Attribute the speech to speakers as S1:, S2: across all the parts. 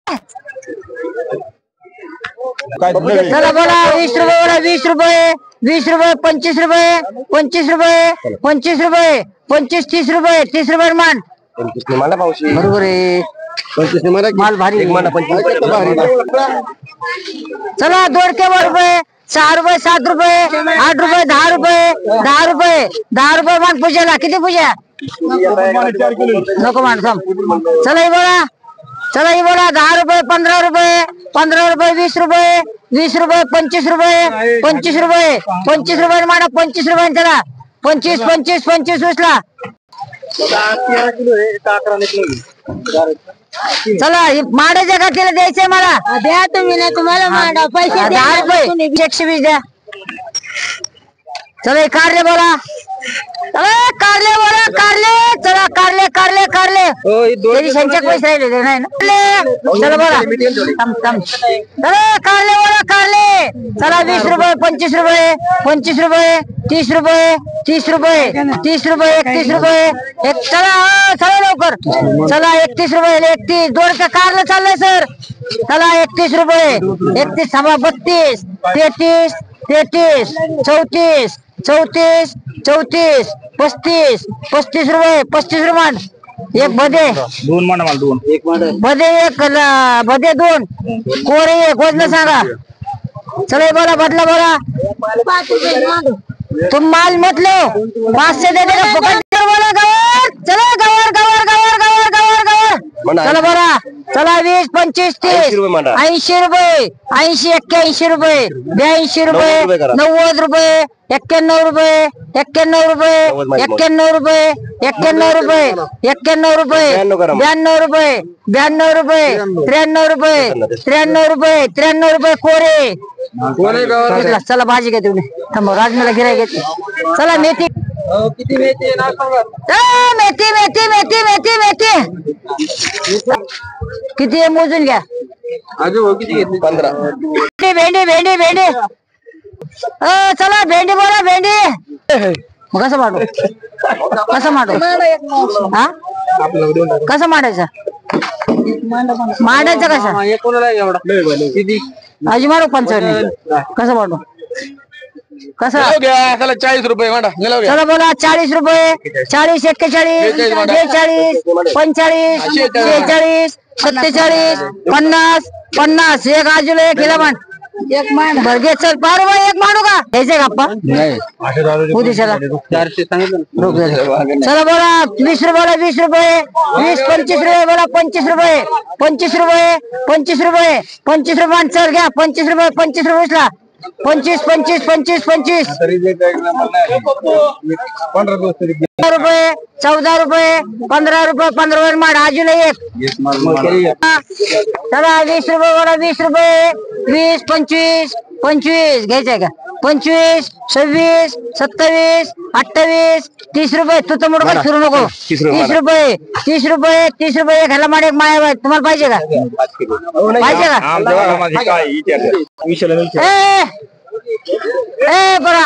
S1: चला बोला 20 रुपये बोला 20 रुपये 20 रुपये 25 रुपये 25 रुपये 25 रुपये 25 30 रुपये 30 रुपये मान
S2: 25 मला पावशी
S1: बरोबर आहे
S2: 25
S1: माल भारी
S2: एक माना 25
S1: चला 2 रुपये 6 रुपये 7 रुपये 8 रुपये 10 रुपये 10 रुपये 10 रुपये मान पूजाला किती पूजा नको मान थांब चला ही बोला 10 रुपये 15 रुपये 15 रुपये 20 रुपये 20 रुपये 25 रुपये 25 रुपये 25 रुपये माना 25 रुपये चला 25 25 25 उचला चला माड्याच्या खात्याला द्यायचंय मला द्या तुम्ही ना तुम्हाला माडा पैसे 10 रुपये 120 द्या चला कारले बोला कारले बोला कारले चला कारले कारले कारले त्याची संख्या पैसे राहिले नाही ना चला बोला चला कारले बोला कारले चला 20 रुपये 25 रुपये 25 रुपये 30 रुपये 30 रुपये 30 रुपये 31 रुपये चला चला लवकर चला 31 रुपये 31 दोन कारला चाललंय सर चला 31 रुपये 31 थांबा 32 33 33 34 34 34 35 35 रुपये 35 रुपये एक भदे
S2: दोन माना मला दोन एक माना
S1: भदे एक भदे दोन कोरे एक वजन सांगा चला बोला बदला बोला तुम माल मत लो 500 दे देगा पकड़ बोला गवर चलो गवर गवर गवर गवर गवर गवर चला बोला चला 20 25 30 80 रुपये 80 81 रुपये 82 रुपये 90 रुपये 91 रुपये 91 रुपये 91 रुपये 91 रुपये 91 रुपये 92 रुपये 92 रुपये 93 रुपये 93 रुपये 93 रुपये कोरे चला भाजी घ्या तुम्ही थांबा राजमेला गिराय घेते चला मेथी
S2: किती मेथी नाव सांगा
S1: मेथी मेथी मेथी मेथी मेथी किती आहे मोजून घ्या
S2: अजून किती घेतली 15
S1: भेंडी भेंडी भेंडी चला भेंडी बोला भेंडी मग कसं मांडू कसं मांडू हा कसं मांडायचं मांडायचं कसं आजी मारू 55 कसं मांडू कसं
S2: 40 रुपये मांडा
S1: चला बोला 40 रुपये 40 41 42 45 46 47 50 50 एक आजूला एक हिला मांड एक मान बरगे चल पार एक मांडू का घ्यायचे का नाही उद्या चला
S2: 400 सांगितलं
S1: चला बोला 20 रुपये 20 रुपये 20 25 रुपये बोला 25 रुपये 25 रुपये 25 रुपये 25 रुपये चल घ्या 25 रुपये 25 रुपये उचला 25 25 25 25 रुपये 14 रुपये 15 रुपये 15 रुपये माड आजूला एक चला 20 रुपये बोला 20 रुपये 20 25 25 घ्यायचंय का 25 26 27 28 30 रुपये तू तर मोठं फिरू नको 30 रुपये 30 रुपये 30 रुपये घ्यायला माड एक माया तुम्हाला पाहिजे का पाहिजे का बरा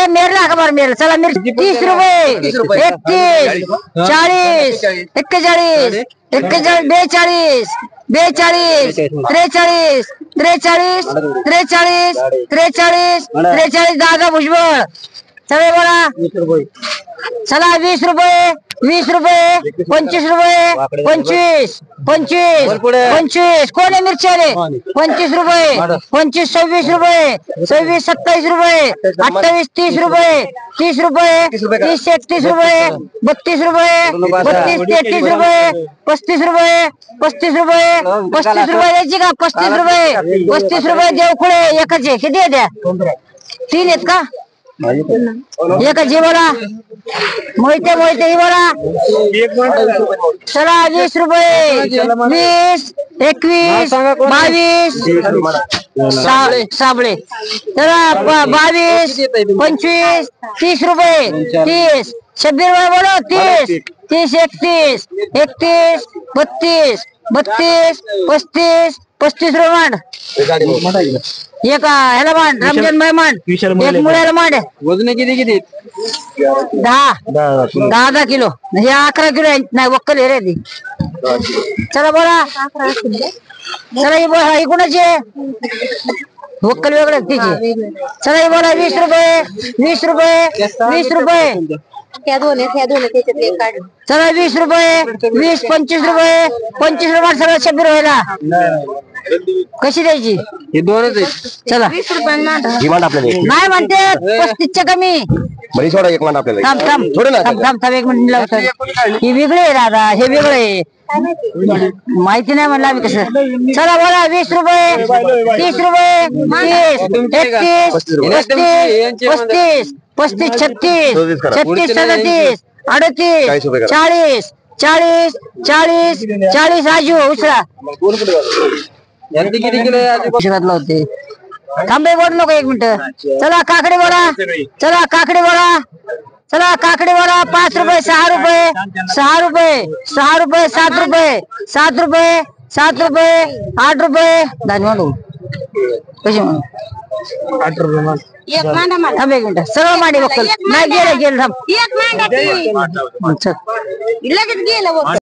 S1: मेरला का बार मेरला चला मिरची 30 रुपये 31 40 41 42 42 43 43 43 43 43 दादा भुजबळ चले बोला चला 20 रुपये 20 रुपये 25 रुपये 25 25 25 कोण आहे मिरची आले 25 रुपये 25 26 रुपये 26 27 रुपये 28 30 रुपये 30 रुपये 30 31 रुपये 32 रुपये 32 33 रुपये 35 रुपये 35 रुपये 35 रुपये द्यायची का 35 रुपये 35 रुपये देवखुळे एकाचे किती आहे द्या 3 आहेत का एक जी बोला मोहिते मोहिते ही बोला चला 20 रुपये 20 21 22 साबळे चला 22 25 30 रुपये 30 26 रुपये बोलो 30 30 31 31 32 32 35 35 रुपये मांड एक ह्याला मांड रमजान मांड एक मुळ्याला मांड
S2: वजन किती
S1: 10 किलो हे 11 किलो नाही वक्कल आहे रे ती चला बोला चला ही कोणाची आहे वक्कल वेगळं तिची चला ही बोला 20 रुपये 20 रुपये 20 रुपये चला 20 रुपये 20 25 रुपये 25 रुपये सगळं 26 व्हायला कशी द्यायची
S2: हे दोनच आहेत
S1: चला
S3: 20 रुपये
S1: नाही म्हणते 35च्या कमी थांब एक मिनिट लावतो ही वेगळी आहे दादा हे वेगळं आहे माहिती नाही म्हणलं आम्ही कसं चला बोला 20 रुपये 30 रुपये 30 31 35 36 36 37 38 40 आजू उचला
S2: किती किलो
S1: घातला होते थांबे बोल नको एक मिनिट चला काकडे बोला चला काकडे बोला चला काकडे बोला 5 रुपये 6 रुपये 6 रुपये 6 रुपये 7 रुपये 7 रुपये 7 रुपये 8 रुपये दान म्हणू कशी म्हणू
S2: 8 रुपये
S1: थांब एक मिनिट सर्व मांडी बक्कल नाही गेलं थांब
S3: एक मांडा
S1: चल
S3: लगेच गेलं